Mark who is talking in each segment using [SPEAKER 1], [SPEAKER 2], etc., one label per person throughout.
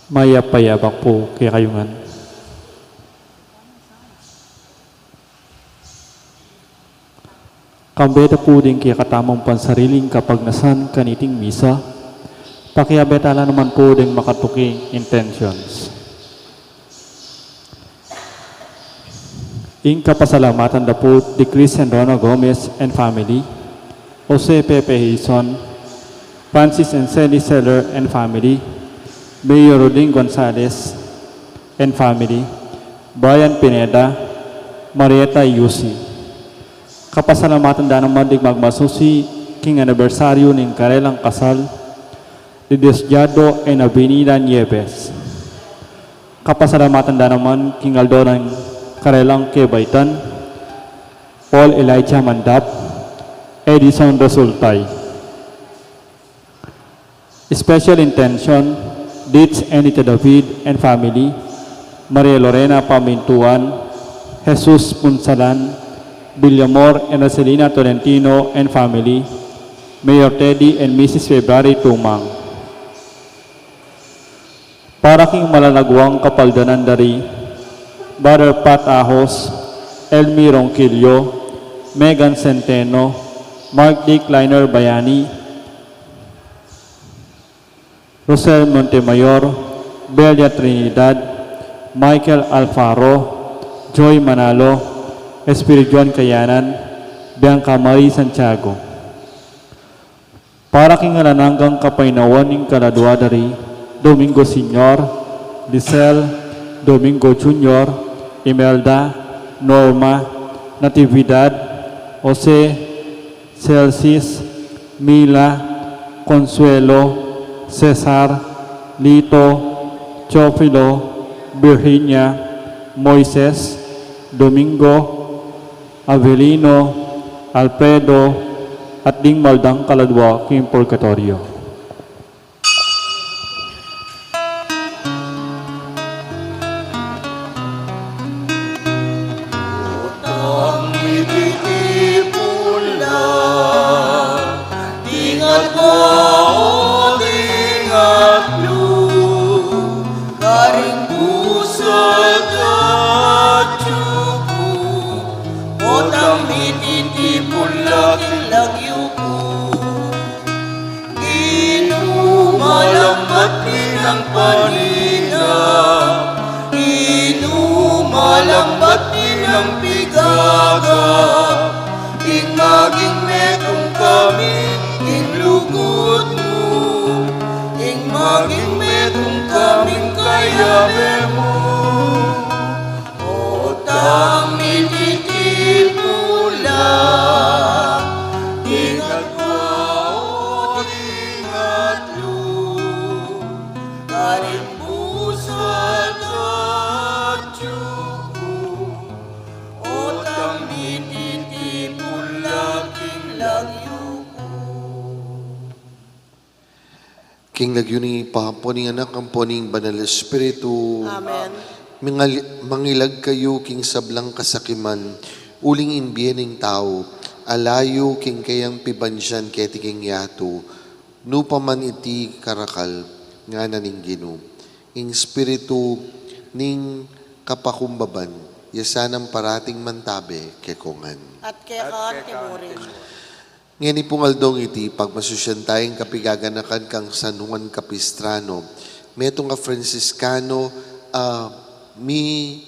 [SPEAKER 1] Mayapayabak po kay kayungan. Kambeta po din kaya katamang pansariling kapag nasan kaniting misa, pakiabetala naman po din makatuking intentions. In kapasalamatan na po di Chris and Rona Gomez and family, Jose Pepe Hison, Francis and Sally Seller and family, Mayor Roding Gonzalez and family, Brian Pineda, Marieta Yusi. Kapasalamatan da naman dig magmasusi king anibersaryo ng karelang kasal di Desjado and Avenida Nieves. Kapasalamatan da naman king aldo ng karelang kebaitan Paul Elijah Mandap, Edison Resultay. Special intention Ditz Anita David and family, Maria Lorena Pamintuan, Jesus Punsalan, Villamor and Roselina Tolentino and family, Mayor Teddy and Mrs. February Tumang. Para king malalagwang kapaldanan dari, Brother Pat Ahos, Elmi Ronquillo, Megan Centeno, Mark D. Kleiner Bayani, Rosel Montemayor, Belia Trinidad, Michael Alfaro, Joy Manalo, Espiridion Kayanan, Bianca Marie Santiago. Para king nananggang kapainawan ng kaladwa dari Domingo Senior, Lisel, Domingo Junior, Imelda, Norma, Natividad, Jose, Celsis, Mila, Consuelo, Cesar, Lito, Chofilo, Virginia, Moises, Domingo, Avelino, Alfredo, at ding maldang kaladwa king purgatorio.
[SPEAKER 2] Utang ititipon lang, ingat ko, ingat lu, karing pusat at tiyuko. Utang ititipon lagi-lagyo ko, inumalambat ng panina, inumalambat ng pigaga, ing maging metong kami, ing lugod mo, ing maging metong kaming kayabe mo. Utang ititipula, ingat ka o ingat lu, karing pusat at tiyuko. Utang ititipula, king lagyo ko.
[SPEAKER 3] King nagyuni pahaponing anak ang poning banal espiritu.
[SPEAKER 2] Amen.
[SPEAKER 3] Mangilag kayo king sablang kasakiman, uling inbiening tao, alayo king kayang pibansyan keti king yato, nupaman iti karakal, nga naning gino. Ing espiritu ning kapakumbaban, yasanang parating mantabe kekongan.
[SPEAKER 2] At kekan timurin.
[SPEAKER 3] Ngani pungaldong iti, pagmasusyan tayong kapigaganakan kang San Juan Capistrano, metong nga Franciscano, mi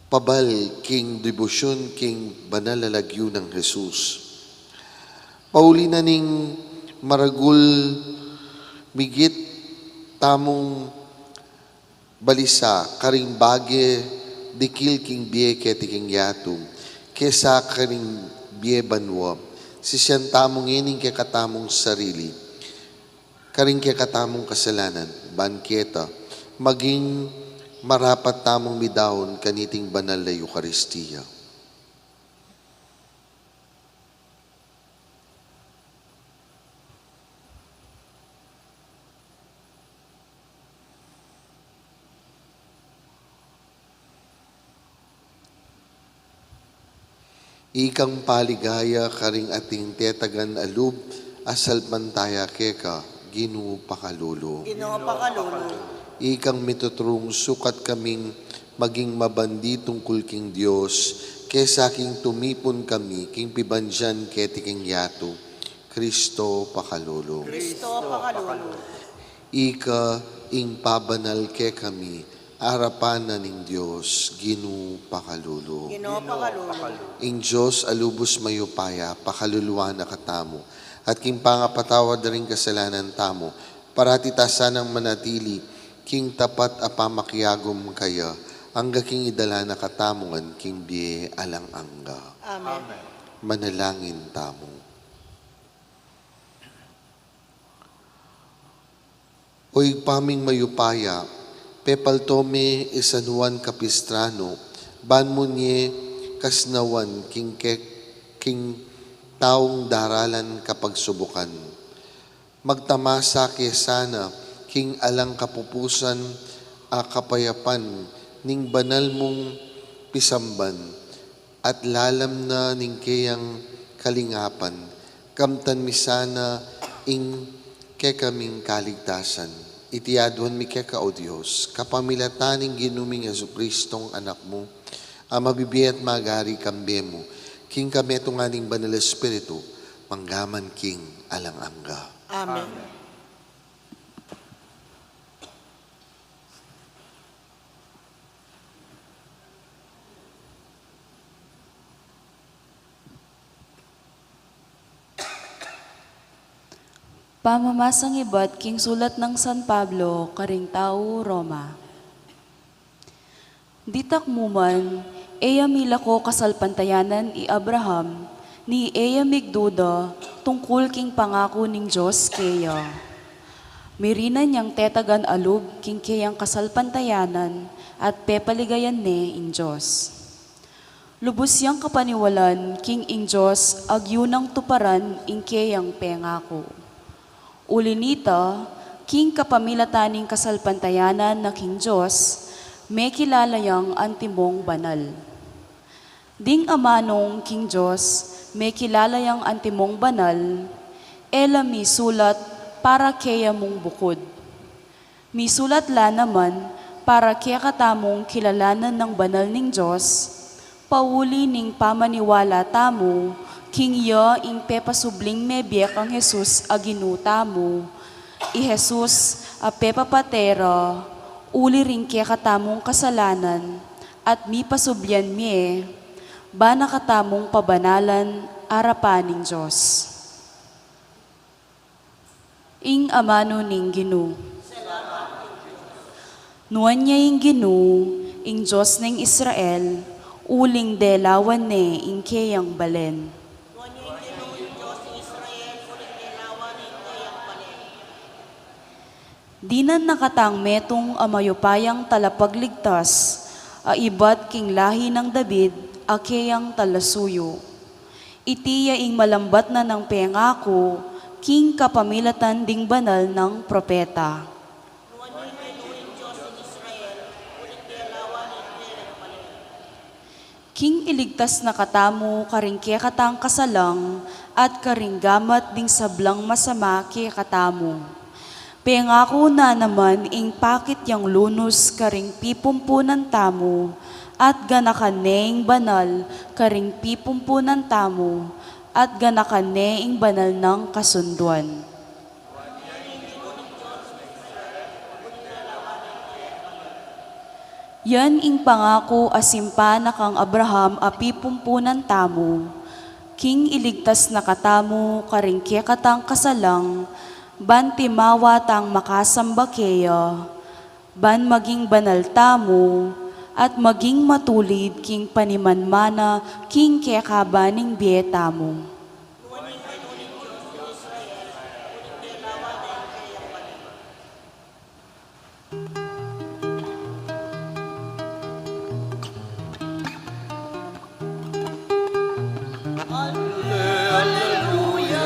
[SPEAKER 3] pabal king debosyon king banal lalagyo ng Jesus. Pauli na ning maragul migit tamong balisa, karing bage dikil king biye keti king yato, kesa karing biye banwa, sisyan tamong ining kekatamong sarili, karing kekatamong kasalanan, banketa, maging marapat tamong midahon kaniting banal na Eucharistia. Ikang paligaya karing ating tetagan alub, asal pantaya keka, Ginoo pakalulu.
[SPEAKER 2] Ginoo pakalulu.
[SPEAKER 3] ikang mitutrong sukat kaming maging mabandi tungkol king Dios, kesa king tumipon kami, king pibanjan keti king yato, Kristo pakalulong.
[SPEAKER 2] Kristo pakalulong.
[SPEAKER 3] Ika ing pabanal ke kami, arapanan ning Dios, Ginu pakalulong.
[SPEAKER 2] Ginoo pakalulong.
[SPEAKER 3] Ing Diyos alubos mayupaya, pakaluluwa na katamo, at king pangapatawad na rin kasalanan tamo, parati tasanang manatili, king tapat a pamakyagom kaya, angga king idala na katamungan, king biye alang angga.
[SPEAKER 2] Amen.
[SPEAKER 3] Manalangin tamo. Oy paming mayupaya, pepaltome isanuan kapistrano, ban mo niye kasnawan king taong daralan kapag subukan. Magtamasa ke sana king alang kapupusan a kapayapan ning banal mong pisamban at lalam na ning kayang kalingapan kamtan misana ing kekaming kaligtasan. Itiadwan mi keka o Diyos, kapamilataning ginuming Jesucristong anak mo, mabibiyat magari kambe mo, king kami tunganing banal espiritu, manggaman king alang angga.
[SPEAKER 2] Amen.
[SPEAKER 4] Pamamasang ibat king sulat ng San Pablo, karing tao Roma. Ditak muman, eya mila ko kasalpantayanan i Abraham, ni eya migduda, tungkol king pangako ning Diyos keya. Mirinan niyang tetagan alub king kayang kasalpantayanan, at pepaligayan ne in Diyos. Lubos yang kapaniwalan king ing Diyos agyunang tuparan ing kayang pengako. Ulinita, king kapamilataning kasalpantayanan na king Diyos, may kilalayang antimong banal. Ding amanong king Diyos, may kilalayang antimong banal, ela mi sulat para kaya mong bukod. Mi sulat la naman para kaya katamong kilalanan ng banal ning Diyos, pauli ning pamaniwala tamo, king ya ing pepasubling mebiyek ang Jesus aginuta mo, i Jesus a pepapatera, uli ring kaya katamong kasalanan, at mi pasubyan mi ba nakatamong pabanalan arapaning Diyos. Ing amano ning Ginu. Nuan niya ing Ginu, ing Diyos ning Israel, uling delawan ne ing kayang balen. Dinan nakatang metong amayupayang talapagligtas, ibat king lahi ng David, akeyang talasuyo. Itiya ing malambat na ng pengako, king kapamilatan ding banal ng propeta. King iligtas na katamo, karing kaya katang kasalang, at karing gamat ding sablang masama kaya katamo. Pengako na naman ing pakit yang lunos karing pipumpunan tamo, at ganakan neing banal karing pipumpunan tamo, at ganakan neing banal ng kasunduan. Yan ing pangako asimpa na kang Abraham a pipumpunan tamo, king iligtas na katamo karing kaya katang kasalang, ban timawa tang makasamba keya, ban maging banal tamo, at maging matulid king panimanmana king kaya kabaning bieta mo.
[SPEAKER 2] Alleluia.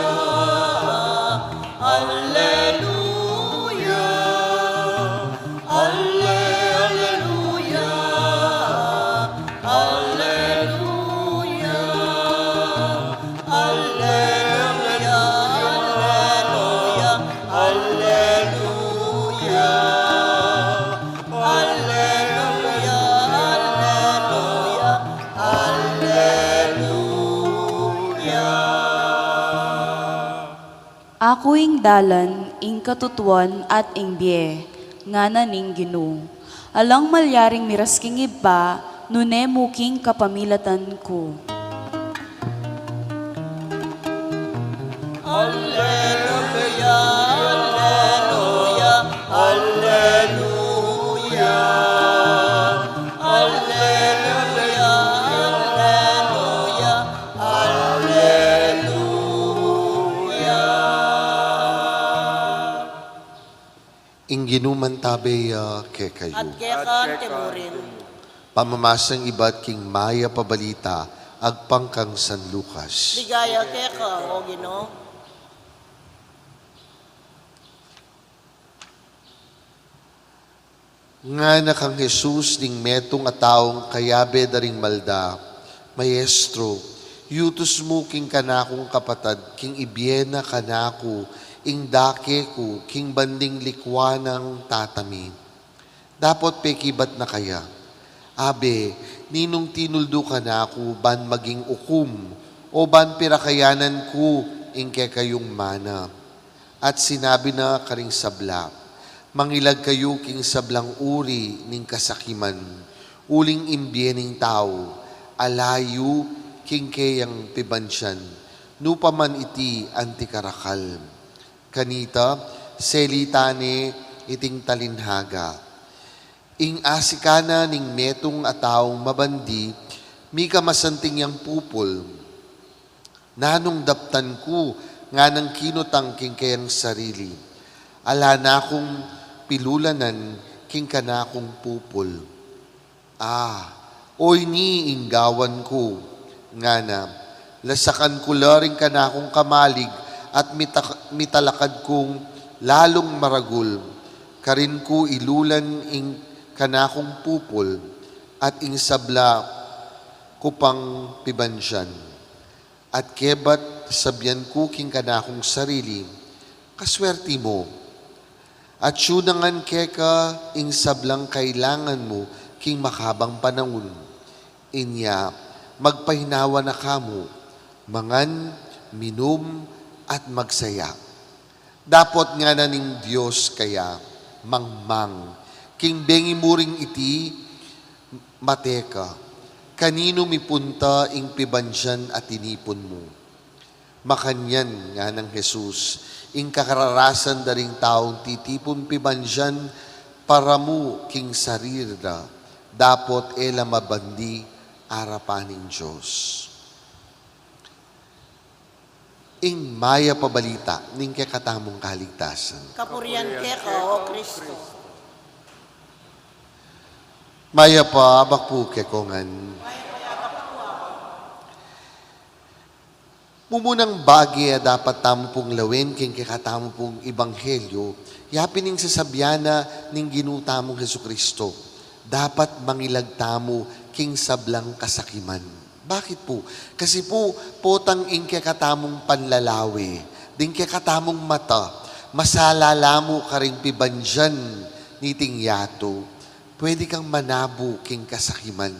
[SPEAKER 4] Ako ing dalan, ing katutuan at ing biye, nga naning Ginoo. Alang malyaring miras king iba, nune muking kapamilatan ko.
[SPEAKER 2] Alleluia, Alleluia, Alleluia. Alleluia, Alleluia, Alleluia.
[SPEAKER 3] Ingginuman tabeya ke kayo.
[SPEAKER 2] At kekan timurin.
[SPEAKER 3] Pamamasang iba't king maya pabalita, agpangkang San Lucas.
[SPEAKER 2] Ligaya keka, o Ginoo.
[SPEAKER 3] Nga na kang Jesus ning metong ataong kayabe daring malda, Maestro, yutos mo king kanakong kapatad, king ibyena kanako, ing dake ko, king banding likwanang tatami. Dapat pekibat na kaya. Abe, ninong tinuldo ka na ako, ban maging ukum, o ban pirakayanan ko, ing kayong mana. At sinabi na karing sabla, mangilag kayo king sablang uri ning kasakiman, uling imbyening tao, alayu king kayang pibansyan, nupaman iti antikarakal. Kanita, selitane iting talinhaga. Ing asikana ning metong ataong mabandi, mi kamasanting yang pupol. Nanong daptan ko, nga nang kinutang king kayang sarili. Ala na akong pilulanan king kanakong pupol. Oy ni inggawan ko, nga na, lasakan ko laring kanakong kamalig at mitalakad kong lalong maragul. Karin ko ilulan ing kanakong pupol at ing sabla kupang pibansyan. At kebat sabyan ko king kanakong sarili, kaswerti mo. At syunangan keka ing sablang kailangan mo king makabang panahon. Inya, magpahinawa na kamo, mangan, minom, at magsaya. Dapot nga na ning Diyos kaya, mangmang, king bengi muring iti, mateka, kanino mipunta ing pibansyan at tinipon mo. Makanyan nga ng Jesus, ing kakararasan daring taong titipon pibansyan, para mo king sarira, dapot ela mabandi arapaning Diyos. Ing maya pabalita, ning kakatamong kaligtasan.
[SPEAKER 2] Kapurian keka, o Kristo.
[SPEAKER 3] Maya pa, bakpu kekongan. Mumunang bagay dapat tamo pong lawin, king kakatamo pong ibanghelyo, yapining sasabyana ning ginutamong Hesu Kristo. Dapat mangilag tamo king sablang kasakiman. Bakit po? Kasi po, potang ing kakatamong panlalawi, ding kakatamong mata, masalala mo ka rin pibansyan niting yato, pwede kang manabo king kasakiman.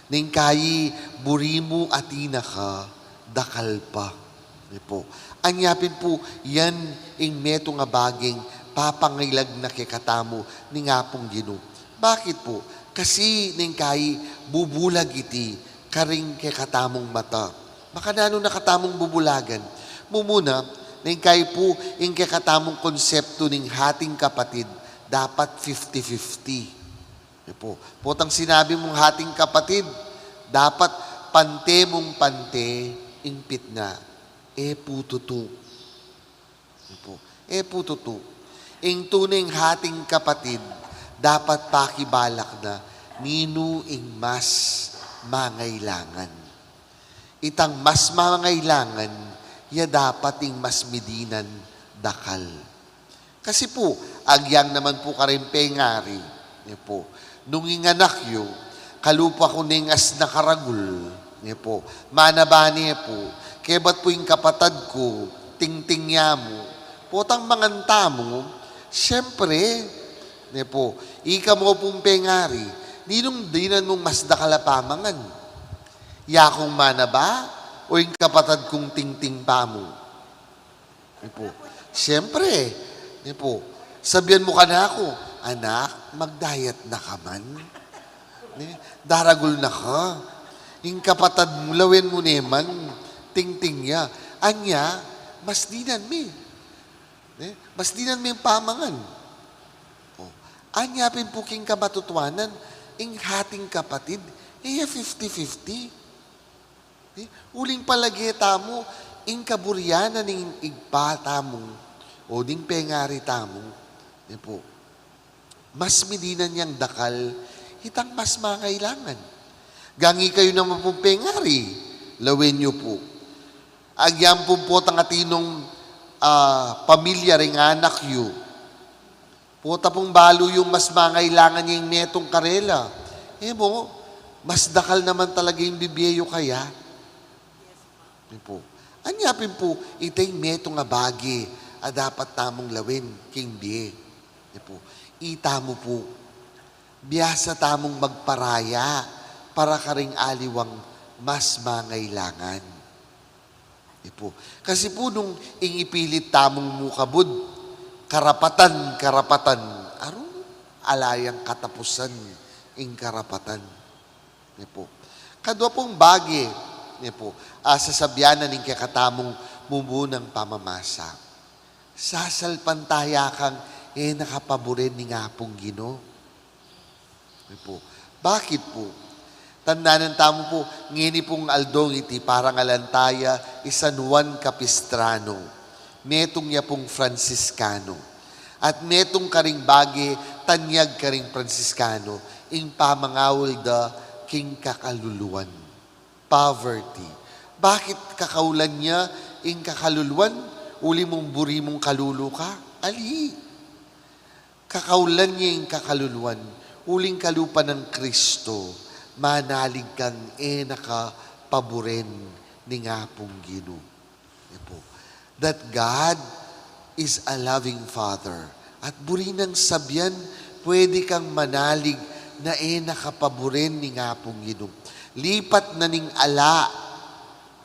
[SPEAKER 3] Ning kayi, burimu atina ka, dakal pa. Po. Anyapin po, yan ing meto nga baging papangilag na kikatamo ni nga pong Ginoo. Bakit po? Kasi ning kayi, bubulag iti, karing kikatamong mata. Makanano nakatamong bubulagan. Mumuna, ning kayi po, ing kikatamong konsepto ning hating kapatid, dapat 50-50. Po. Potang sinabi mong hating kapatid, dapat pante mong pante, ingpit na, pututu. Pututu. Ing tuning hating kapatid, dapat pakibalak na, nino ing mas mangailangan. Itang mas mangailangan, ya dapat ing mas midinan dakal. Kasi po, agyang naman po karin pengari. Po. Nung inganak yo, kalupa ko ning as nakaragul. Po. Manabani po. Kebat po yung kapatad ko, ting-ting mo. Potang manganta mo, siyempre, po, ika mo pong pengari, ninong dinan mong mas dakalapamangan. Yakong mana ba? O yung kapatad kong ting-ting pa mo? Po. Siyempre, di po, sabihan mo ka na ako, anak, mag-diet na ka man. Daragol na ka. Yung kapatad mo, lawin mo neman, ting-ting niya. Anya, mas dinan mi. Mas dinan mi yung pamangan. Oh. Anya, pinpuking kabatutuanan, ing hating kapatid, 50-50. Uling palageta mo, ing kaburyanan ing igpata mo, o ding pengari tamo. Po. Mas midinan niyang dakal, hitang mas mangailangan. Gangi kayo naman po pengari, lawin niyo po. Agyam po tang atinong pamilya ring anak yu. Puta pong balo yung mas mangailangan niya yung netong karela. Mo, mas dakal naman talaga yung bibiyeyo kaya. Po. Anyapin po, itay metong nga bagi, dapat tamong lawin, king biye. Po. Ita mo po, biyasa tamong magparaya para ka ring aliwang mas mangailangan. Po. Kasi po nung ingipilit tamong mukabud, karapatan, aron alayang katapusan ing karapatan. Po. Kadwa pong bagi, po, sasabyanan ing kakatamong mumunang pamamasa. Sasalpantaya kang nakapaborin ni nga pong Ginoo. Po. Bakit po? Tandaan ng tamo po, ngini pong aldong iti parang alantaya, San Juan Capistrano. Metong niya pong Franciscano. At metong karing bagi, tanyag karing Franciscano, ing pamangawal da king kakaluluan. Poverty. Bakit kakaulan niya ing kakaluluan? Uli mong buri mong kalulu ka? Ali. Kakaulan niya ing kakaluluan. Uling kalupa ng Kristo. Manalig kang nakapaboren ni nga pong Ginoo. That God is a loving Father. At buri ng sabyan, pwede kang manalig na nakapaboren ni nga pong Ginoo. Lipat na ning ala,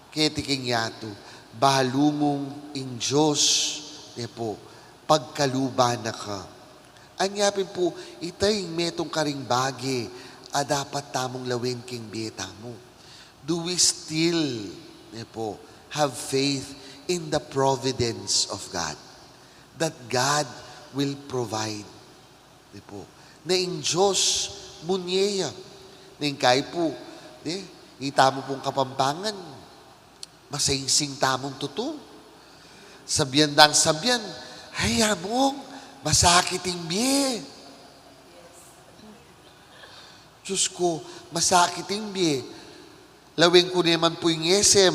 [SPEAKER 3] ketiking yato, bahalumong ing Diyos, po, pagkaluba na ka. Anyapin po, itay metong karing bagi, dapat tamong lawin king beta mo. Do we still, po, have faith in the providence of God? That God will provide. Po, na ing Diyos, munyeya, na ing kay po, ita mo pong kapampangan, masayingsing tamong tuto. Sabyan dang sabyan, hayamong, masakiting biye. Diyos ko, masakiting biye. Lawin ko naman po yung esem,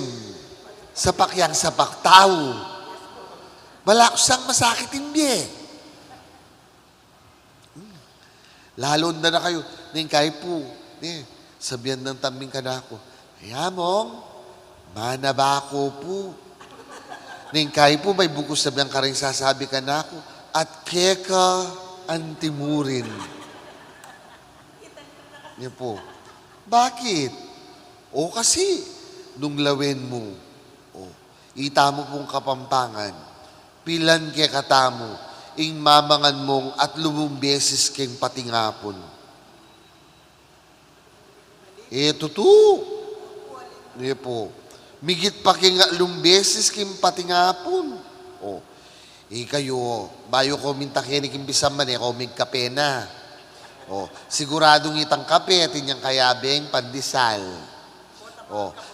[SPEAKER 3] sapakyang sapak tao. Malaksang masakiting biye. Lalo na kayo, ning kay po, sabihan ng tambing ka na ako, hayamong, manabako po. Ning kay po, may bukos sabihan ka rin sasabi ka na ako, at keka antimurin. Yan po. Bakit? O kasi, nung lawin mo, ita mo pong kapampangan, pilan ke katamo, ing mamangan mong at lumong beses keng patingapon. Tutu. Po. Migit pa keng lumbeses keng patingapon. Kayo, bayo ko mintakinig imbisam man komig kape na. Siguradong itang kape, tinyang kayabeng pandesal.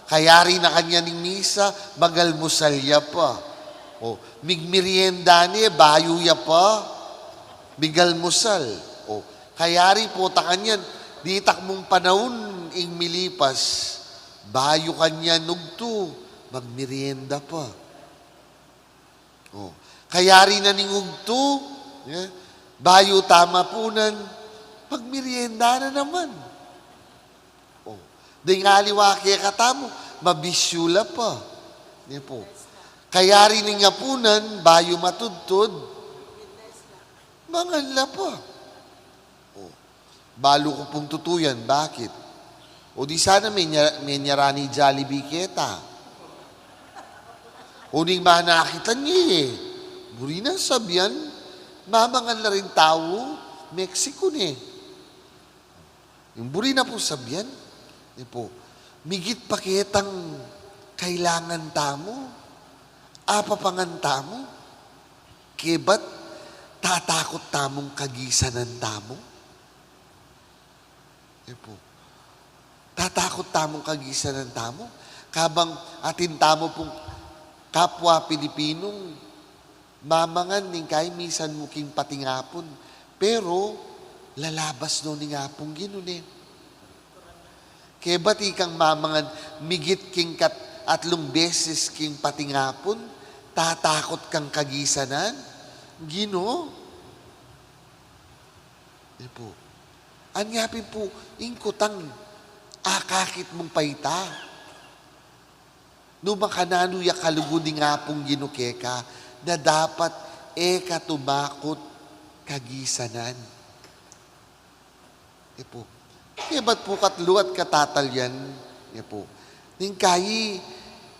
[SPEAKER 3] Kayari na kanya ning misa, magalmusalya pa. Migmerienda ni, bayo ya pa. Migalmusal. Kayari po ta kanyan, di takmong panahon ing milipas, bayo kanya nugto, magmerienda pa. Kayari na ning ugto, bayo tama punan, magmerienda na naman. Di nga liwaki katamo, mabisyula pa. Po. Kayari ning ngapunan, bayo matudtod, manganla pa. Balo ko pong tutuyan, bakit? Di sana may nyarani Jollibee kita. Ning manakitan niya buri na sabyan, mamangan na rin tao, Mexico ne. Yung buri na po sabyan, po, migit pa kitang kailangan tamo, apapangan tamo, kebat tatakot tamong kagisanan tamo. Po, tatakot tamong kagisanan tamo, kabang atin tamo pong kapwa Pilipinong mamangan ning kay misan muking patingapon, pero lalabas no ni ngapong ginunin. Kaya ba't ikang mamangan migit king atlong beses king patingapon, tatakot kang kagisanan? Gino? Po. Anyapin po, ingkutang akakit mong paita. No makanano ya kalugod nga pong ginukeka na dapat tumakot kagisanan. Po. Kaya ba't po katlo at katatalyan? Po. Ning kayi,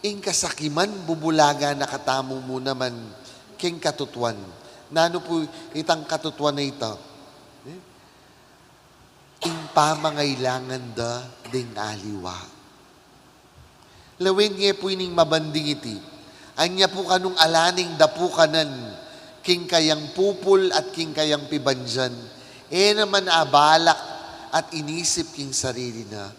[SPEAKER 3] ing kasakiman, bubulaga na katamo mo naman king katutuan. Nano po itang katutuan na ito? Ing pamangailangan da ding aliwa. Lawin niya po ining mabanding iti. Anya po kanong alaning dapu kanan, king kayang pupul at king kayang pibanjan. Naman abalak at inisip king sarili na,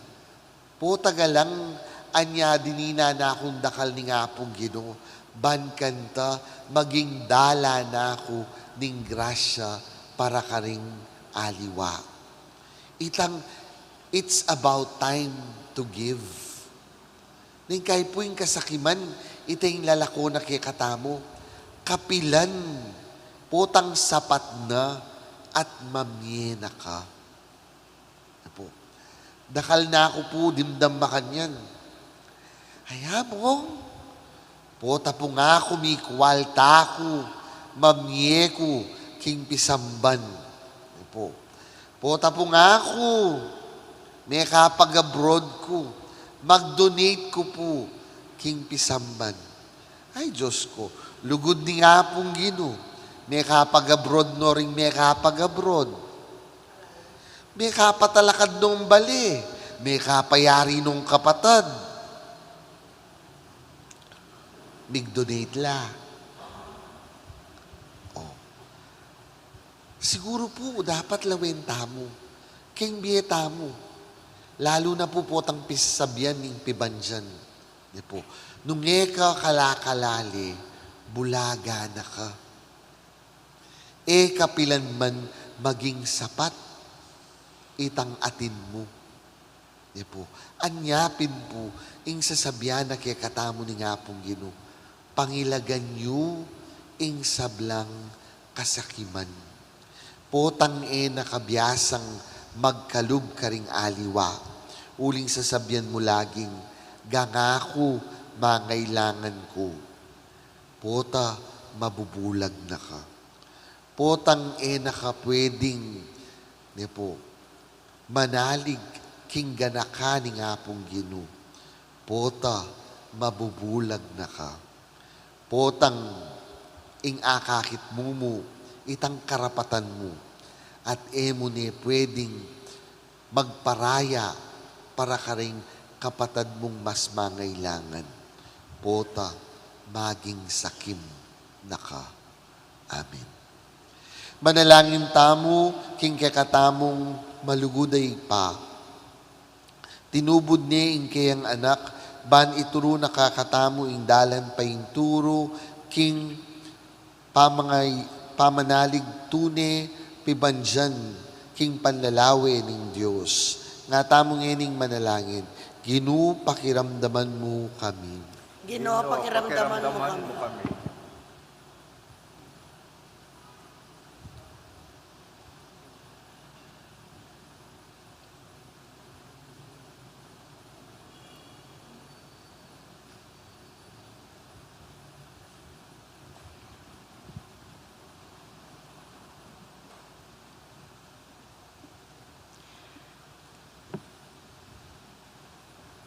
[SPEAKER 3] po tagalang anya dinina na akong dakal ni nga pong Ginoo, ban kanta maging dala na ako ning grasya para karing aliwa. It's about time to give. Ning kay po yung kasakiman, itay lalako na kay katamo, kapilan, potang sapat na at mamyena ka. Po. Dakal na ako po, dimdam makanyan. Haya mo, pota po nga ako, mikwalta ko, mamye ko, king pisamban. Po. Pota po nga ako, may kapag-abroad ko, mag-donate ko po, king pisamban. Ay, Diyos ko, lugod ni nga pong Ginoo, may kapag-abroad no ring may kapag-abroad. May kapatalakad nung bali, may kapayari nung kapatad. Mig-donate la. Siguro po, dapat lawenta mo. King biyeta mo. Lalo na po potang pisabyan ng pibanjan. Po. Nung eka kalakalali, bulaga na ka. Kapilan man maging sapat, itang atin mo. Po. Anyapin po, ing sasabihan na kaya katamo ni nga pong Ginoo. Pangilagan niyo, ing sablang kasakiman. Potang nakabiyasang magkalub ka ring aliwa. Uling sasabihan mo laging, gangako, mangailangan ko. Pota, mabubulag na ka. Potang naka pwedeng, po, manalig, king ganaka ni nga pong Ginoo. Pota, mabubulag na ka. Potang, ing akakit mo, itang karapatan mo. At mo ni pwedeng magparaya para ka ring kapatad mong mas mangailangan. Pota, maging sakim na ka. Amen. Manalangin tamo, king kakatamong maluguday pa. Tinubod niya ing kayang anak, ban ituro nakakatamo ing dalan pa ing turo, king pamanalig tune, pibanjan, king panlalawe ning Diyos. Nga tamong ening manalangin, Ginoo pakiramdaman mo kami.
[SPEAKER 2] Ginoo, pakiramdaman mo kami.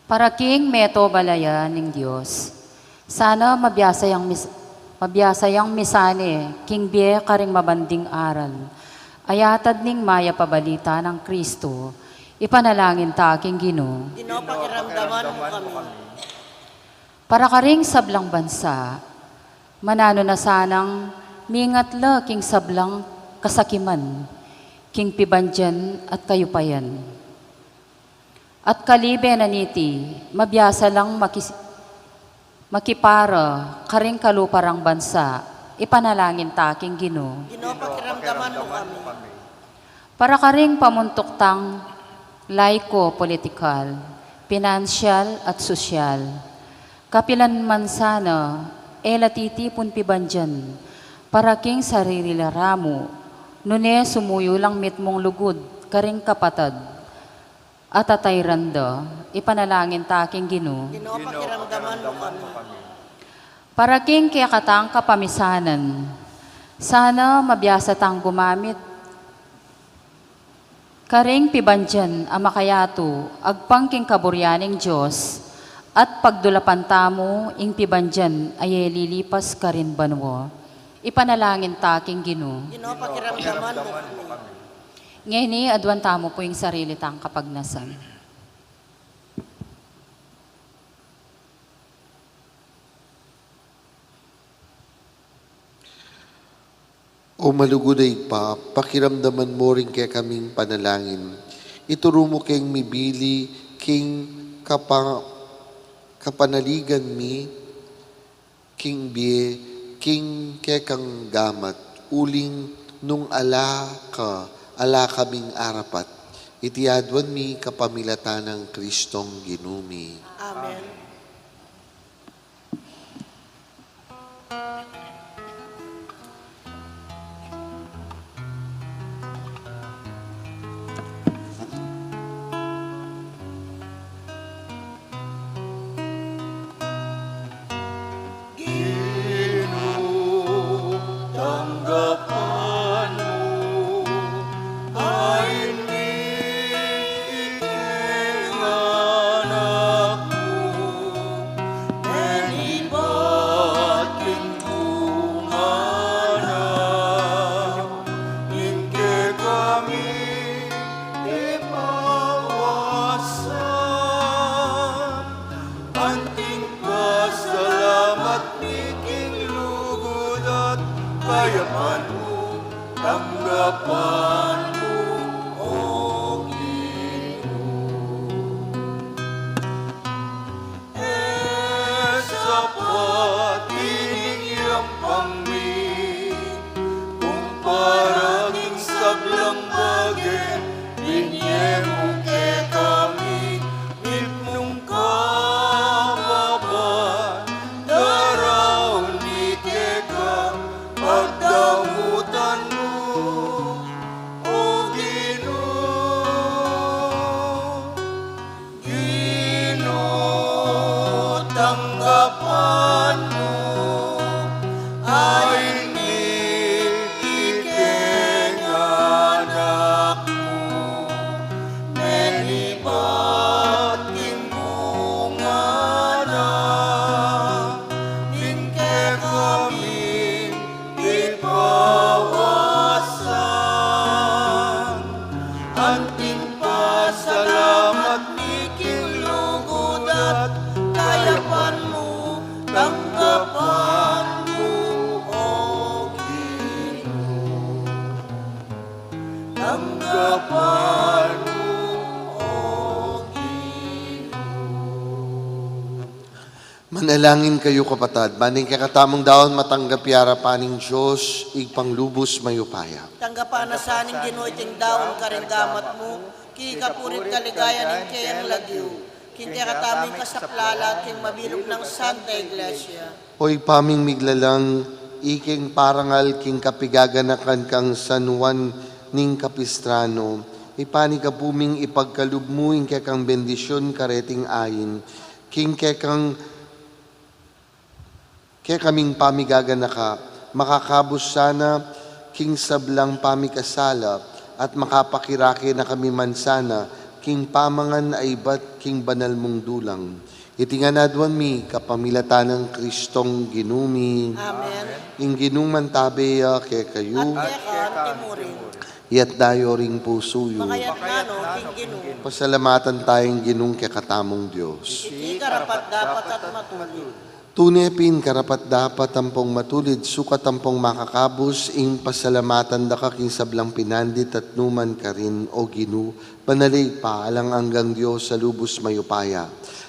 [SPEAKER 4] Para king meto balaya ng Diyos, sana mabiyasay ang
[SPEAKER 5] Mabiyasayang misane, king biye karing mabanding aral. Ayatad ning maya pabalita ng Kristo, ipanalangin ta aking Ginoo.
[SPEAKER 2] Ginoo, pakiramdaman mo kami.
[SPEAKER 5] Para karing sablang bansa, manano na sanang mingatla king sablang kasakiman, king pibandyan at kayupayan. At kalibe na niti, mabiyasa lang makipara karing kaluparang bansa, ipanalangin ta aking Ginoo.
[SPEAKER 2] Ginoo, pakiramdaman mo kami.
[SPEAKER 5] Para karing pamuntuktang laiko politikal, pinansyal at sosyal, kapilan man sana, elatitipon pibandyan, para king sarili ramo, nune sumuyo lang mitmong lugod, karing kapatad, at atay randa, ipanalangin ta aking Ginoo.
[SPEAKER 2] Ginoo, pakiramdaman mo kami.
[SPEAKER 5] Para king kaya katang kapamisanan, sana mabiyasa tang gumamit karing pibandyan ang makayato, agpangking kaburyaning Diyos, at pagdulapan tamo, ing pibandyan ay lilipas ka rin banwa. Ipanalangin taking Ginoo.
[SPEAKER 2] Ginoo, pakiramdaman mo kami.
[SPEAKER 5] Ngayon ni adwan tamo po yung sarili tang kapagnasan.
[SPEAKER 3] O maluguday pa, pakiramdaman mo rin kaya kaming panalangin. Ituro mo kayong mibili, king kapanaligan mi, king biye, king kaya kang gamat, uling nung ala kaming arapat. Itiadwan mi kapamilatan ng Kristong ginumi.
[SPEAKER 2] Amen.
[SPEAKER 3] Manalangin kayo kapatad, baning kakatamong daon matanggap yara paning Diyos, igpanglubos mayupaya.
[SPEAKER 2] Tanggapan na saning Ginoo iting daon ka rin gamat mo, kikapurit kaligayan ng kayang lagyo, king kakataming kasaplala at king mabilog ng Santa Iglesia.
[SPEAKER 3] Hoy paming miglalang, iking parangal king kapigaganakan kang San Juan ning Capistrano, ipani ka puming ipagkalubmuin kaya kang bendisyon kareting ayin, king kaya kaming pamigaganaka, makakabos sana, king sablang pamikasala, at makapakiraki na kami mansana, king pamangan ay bat king banal mong dulang. Iti nga nadwan mi, kapamilatan ng Kristong ginumi,
[SPEAKER 2] Amen.
[SPEAKER 3] ing ginuman tabi ke
[SPEAKER 2] At
[SPEAKER 3] kayo,
[SPEAKER 2] teka, timurin.
[SPEAKER 3] yat dayo ring pusuyo.
[SPEAKER 2] Makayat nga no, king ginu.
[SPEAKER 3] Pasalamatan tayong ginung kekatamong Diyos.
[SPEAKER 2] Iti karapat dapat at matulid.
[SPEAKER 3] Tunepin karapat dapat tampong matulid, sukat tampong makakabus, ing pasalamatan da king sablang pinandit at numan ka rin o ginu, panalig pa alang anggang Diyos sa lubos mayupaya.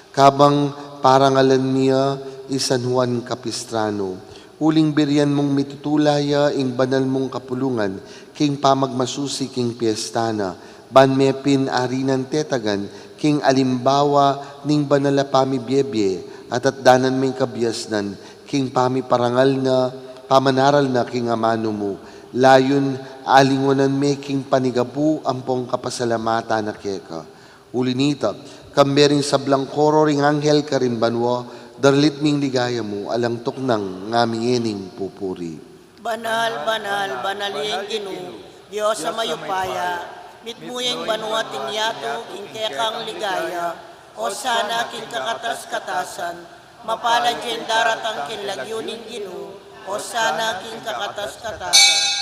[SPEAKER 3] Kabang parangalan niya, San Juan Capistrano, uling biryan mong mitutulaya, ing banal mong kapulungan, king pamagmasusi, king piestana, banmepin arinan tetagan, king alimbawa, ning banala pamibyebye, at danan may kabiasnan, king pami parangal na, pamanaral na king amano mo, layon alingonan me king panigabu, ampong kapasalamata na keka. Ulinita, kambering sablang koro ring anghel ka rin banwa, darlit ming ligaya mo, alang tuknang ngamingining pupuri.
[SPEAKER 2] Banal, banal, banalin ginu. Diyos sa mayupaya. Mitmuyeng banwa tinyato, king kekang ligaya. O sana king kakatas-katasan. Mapala dyan daratang kin lagyunin ginu. O sana king kakatas-katasan.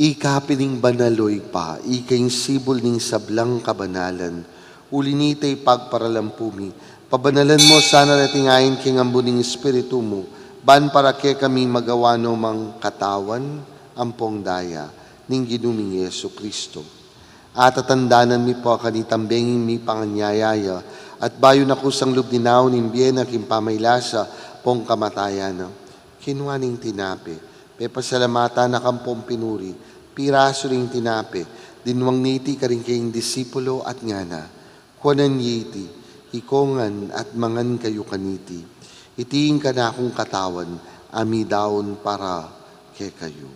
[SPEAKER 3] Ikapining banaloy pa, ikaing sibol ning sablang kabanalan, ulinitay pagparalampumi, pabanalan mo sana natingayin king ambuning espiritu mo, ban para ke kami magawa no mang katawan, ampong daya, ning ginuming Yesu Kristo. At atandanan mi po kanitambengin mi panganyayaya, at bayo na kusang lubninaw ning biyena king pamaylasa, pong kamatayan, kinuaning tinapi, may pasalamata na kampong pinuri, piraso ring tinape, dinwang niti ka rin kayong disipulo at ngana, kuanan yiti, ikongan at mangan kayo kaniti, itiin ka na akong katawan, ami daon para ke kayo.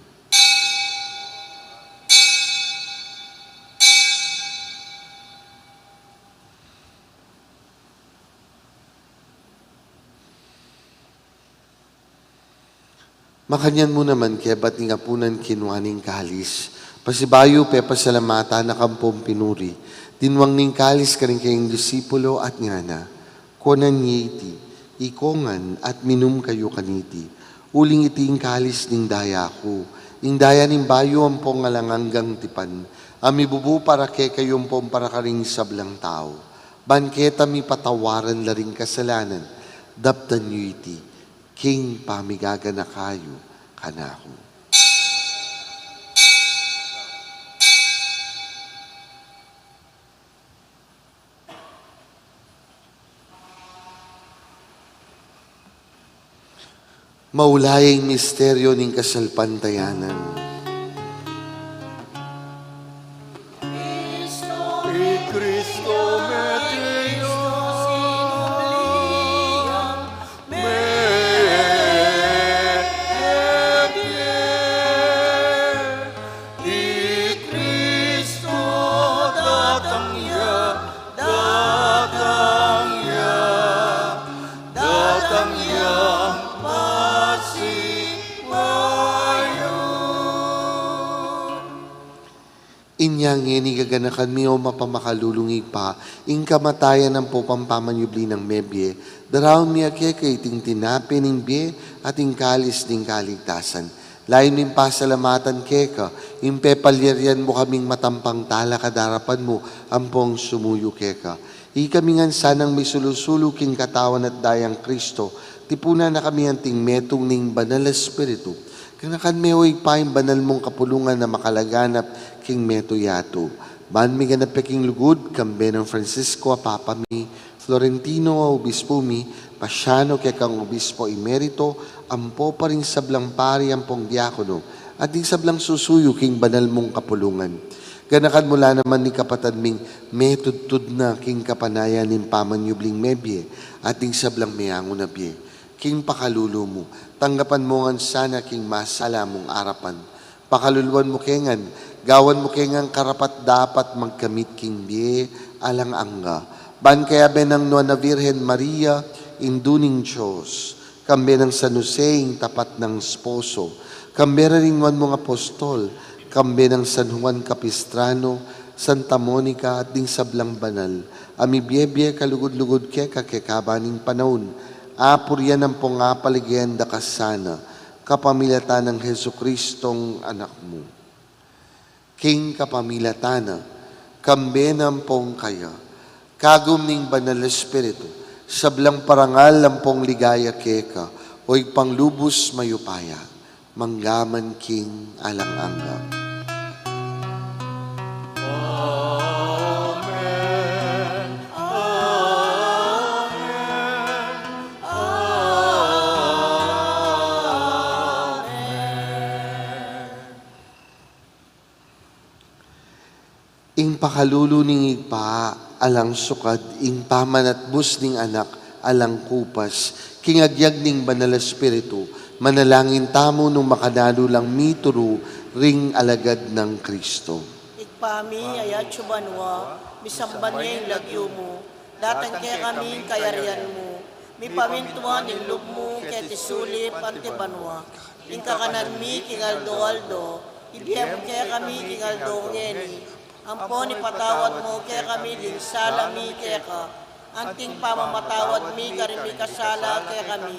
[SPEAKER 3] Makanyan mo naman kaya ba't nga punan kinuaning kalis. Pasibayo pe pasalamata na kampong pinuri. Dinwang ning kalis ka rin kayong disipulo at ngana. Kunan yiti, ikongan at minum kayo kaniti. Uling iti ing kalis ning daya ko. Ing daya ning bayo ang pong alanganggang tipan. Ami bubu para ke kayong pong para karing sablang tao. Banketa mi patawaran laring kasalanan. Daptan yu iti. King pamigaga na kayo, kanako. Maulayang misteryo ng kasalpantayanan.
[SPEAKER 6] Cristo Meteo,
[SPEAKER 3] Inyang inigaganakan mi o mapamakalulungig pa, ing kamatayan ng popampamanyubli ng mebye, daraw mi ake kay ting tinapi ning bie at ing kalis ning kaligtasan. Lain ning pasalamatan keka, impe palyeryan mo kaming matampang tala kadarapan mo, ampong sumuyo keka. Ikamingan sanang may sulusulo king katawan at dayang Kristo, tipuna na kami anting metong ning banal espiritu. Kanakan meoy pa yung banal mong kapulungan na makalaganap king meto yato. Man mi ganap king lugod, kambe ng Francisco, Papa mi, Florentino, Obispo mi, Pasiano kay kang Obispo Emerito, ampo pa rin sablang pari ampong diakono, at di sablang susuyo king banal mong kapulungan. Ganakan mula naman ni kapatad ming metudtud na king kapanayan ning pamanyubling mebye, at di sablang miyango na bie. King pakalulo mo, tanggapan mo ngan sana king masala mong arapan. Pakaluluan mo kengan, gawan mo kengan karapat dapat magkamit king bie, alang angga. Ban kaya benang no na Virhen Maria, induning Diyos, kambe ng San Jose, tapat ng sposo, kambe rin mga apostol, kambe ng San Juan Capistrano, Santa Monica at ding sablang banal, ami biyebye kalugod-lugod ke kakekabaning panahon, apuryan ang ponga paligyan da kasana, kapamilatan ng Heso Kristong anak mo. King kapamilatana, kambenam pong kaya, kagum ning banal espiritu, sablang parangal lampong ligaya keka, o'y panglubos mayupaya, manggaman king alang-anga. Ing pakalulu ning igpa, alang sukad, ing pamanatbus ning anak, alang kupas, kingagyag ning banal espiritu, manalangin tamo nung makadalo lang mituro, ring alagad ng Kristo.
[SPEAKER 2] Ikpami ayat subanwa, misamban niya yung lagyo mo, datang kaya kami kayarian mo, mi pamintuan yung loob mo, kaya tisulip antibanwa, ing kakanan mi kingaldo-aldo, ibiyam kaya kami kingaldo ngeni, ampon ipatawad mo kaya kami din sala mi kaya ka, anting pamamatawad mi karimi kasala kaya kami,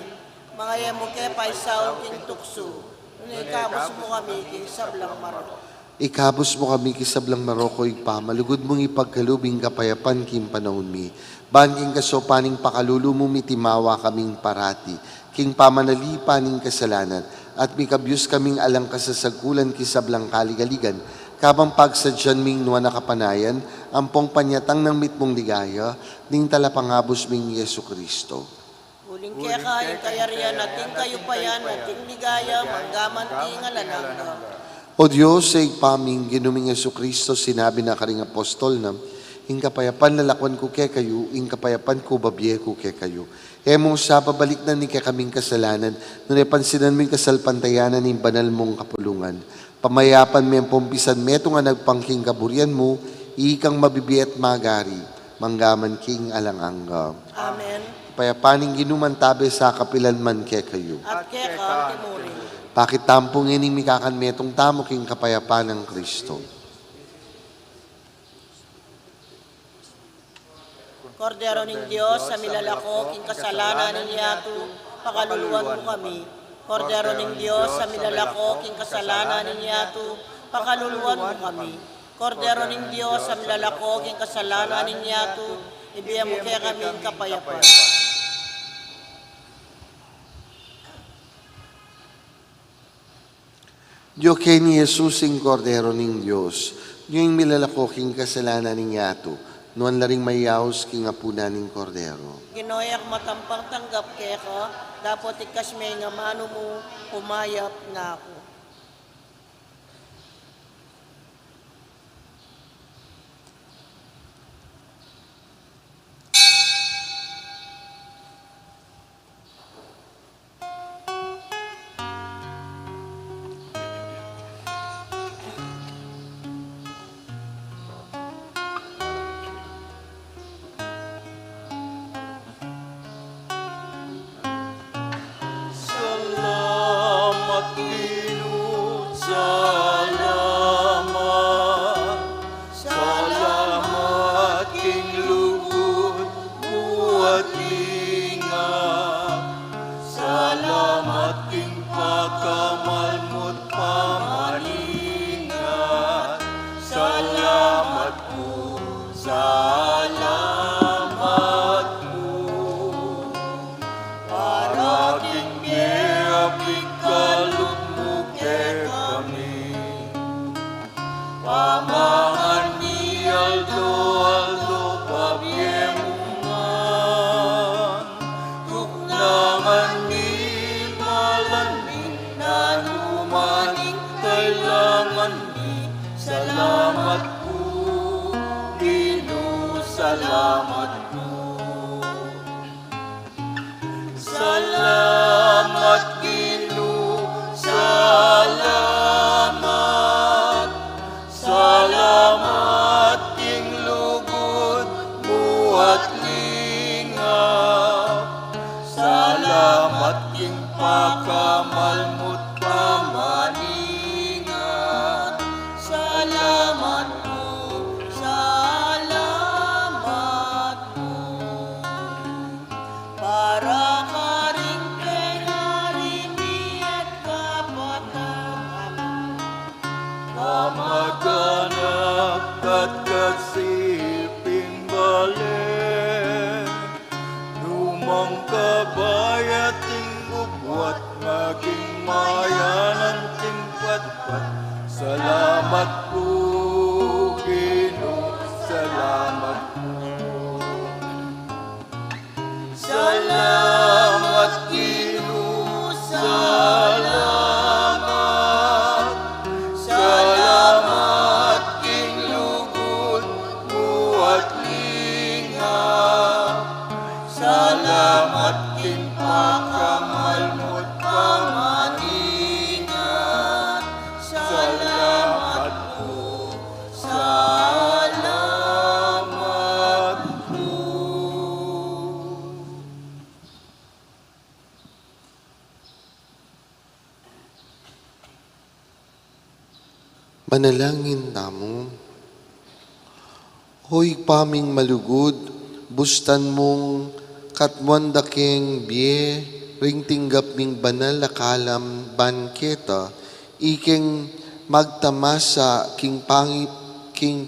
[SPEAKER 2] mga yamo kaya paisaw king tukso, ikabos mo kami king sablang maro.
[SPEAKER 3] Ikabos mo kami kisablang Maroko igpa, malugod mong ipagkalubing kapayapan kim panahon mi. Banking kasopaning pakalulu mo mitimawa kaming parati, king pamanalipaning kasalanan, at mikabyus kaming alang kasasagkulan kisablang kaligaligan, kabang pagsadyan ming nuwa nakapanayan, ampong panyatang ng mitmong ligaya, ning talapangabos ming Yesu Kristo.
[SPEAKER 2] Huling kaya ka, yung kayarian natin kayo pa yan, nating ligaya, manggaman tingalananga.
[SPEAKER 3] O Diyos, sa igpaming ginuming Yesu Kristo, sinabi na karing apostol na, ing kapayapan lalakwan ko kay kayo, ing kapayapan ko babye ko kay kayo. Emong sa pabalik na ni kay kaming kasalanan, napansinan ming kasalpantayanan ng banal mong kapulungan. Pamayapan may pompisan meto nga nagpangking kaburian mo, ikang mabibi at magari, manggaman king alanganga.
[SPEAKER 2] Amen.
[SPEAKER 3] Payapaning ginuman tabi sa kapilan man kay kayo.
[SPEAKER 2] At kaya ka, timurin.
[SPEAKER 3] Bakit tampong ining mikakan metong tamo king kapayapan ng Kristo.
[SPEAKER 2] Kordero ng Diyos, sa milalako, king kasalanan niya to, pakaluluwan mo kami. Kordero ng Diyos, sa milalako, king kasalanan niya to, pakaluluwan mo kami. Kordero ng Diyos, sa milalako, king kasalanan niya to, ibigay mo kaya kami kapayapan.
[SPEAKER 3] Diyo kay ni Jesus ing Kordero ning Diyos, yung milalako king kasalanan ning yato, noon laring mayaos king apuna ning Kordero.
[SPEAKER 2] Ginoyak matampang tanggap kaya ka, dapat ikas may nga mano mo, pumayap na ako.
[SPEAKER 6] Salamat Ginoo, salamat. Salamat king lugod, buhat lingap. Salamat king pagkamalmot pamaningat. Salamat po, salamat po. Para king Pikalut mo kay kami, pamahan ni Aldo, pabyemungan, tuknangan ni Malani, nanumaning kailangan ni, salamat po, Ginoo, salamat po. Salamat Ginoo, salamat. Salamat king lugod, buhat lingap. Salamat king pagkamalmot pamaningat. Salamat po,
[SPEAKER 3] Manalangin tamo. Hoy paming malugod, bustan mong katwan daking biye, ring tinggap ming banal akalam banketa, iking magtamasa king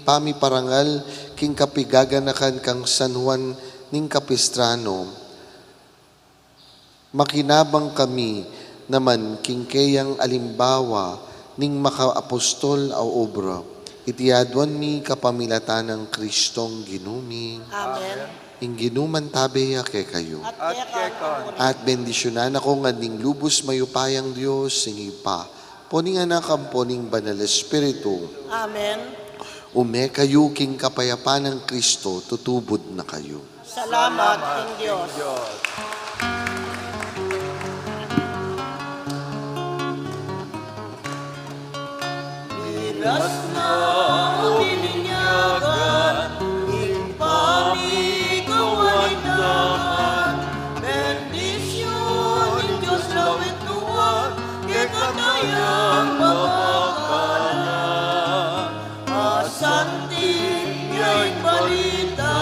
[SPEAKER 3] pamiparangal, king kapigaganakan kang San Juan ning Capistrano. Makinabang kami naman king kayang alimbawa ning makaapostol au obra. Itiadwan mi kapamilatan ng Kristong ginumi.
[SPEAKER 2] Amen.
[SPEAKER 3] Ing ginuman tabeya kay kayo.
[SPEAKER 2] At kaya ka
[SPEAKER 3] At bendisyonan ako nga ning lubos mayupayang Diyos, singi pa. Poning anak ang poning banal Espiritu.
[SPEAKER 2] Amen.
[SPEAKER 3] Ume kayo king kapayapaan ng Kristo, tutubod na kayo.
[SPEAKER 2] Salamat, King Diyos. Miras na umilinyagan, ipamigawalitan, bendisyon ng Diyos lawit tuwan, kekatayang mapakala. Asanting yaing balita,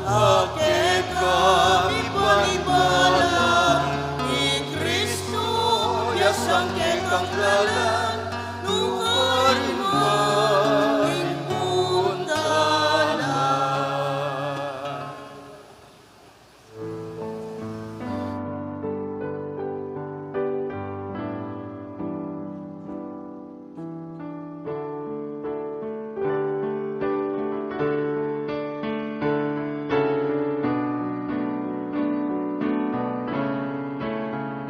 [SPEAKER 2] ake kami panibala, ni Kristo yasang kekang lala,